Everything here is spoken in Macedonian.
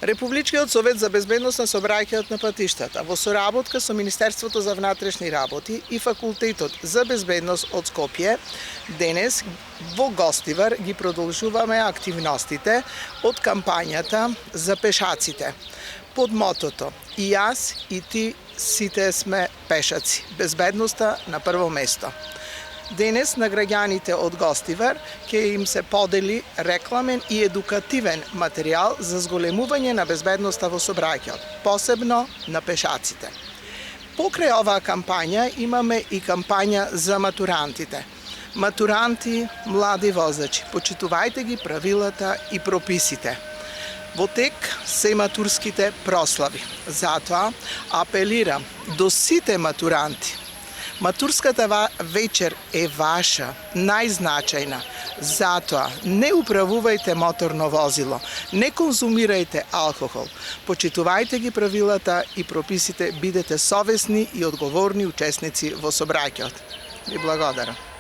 Републичкиот совет за безбедност на сообраќајот на патиштата во соработка со Министерството за внатрешни работи и Факултетот за безбедност од Скопје денес во Гостивар ги продолжуваме активностите од кампањата за пешаците под мотото "И јас и ти сите сме пешаци. Безбедноста на прво место". Денес на граѓаните од Гостивар ќе им се подели рекламен и едукативен материјал за зголемување на безбедноста во сообраќајот, посебно на пешаците. Покрај оваа кампања имаме и кампања за матурантите. Матуранти, млади возачи, почитувајте ги правилата и прописите. Во тек се матурските прослави. Затоа апелирам до сите матуранти. Матурската вечер е ваша, најзначајна. Затоа не управувајте моторно возило, не конзумирајте алкохол, почитувајте ги правилата и прописите, бидете совесни и одговорни учесници во сообраќајот. Ви благодарам.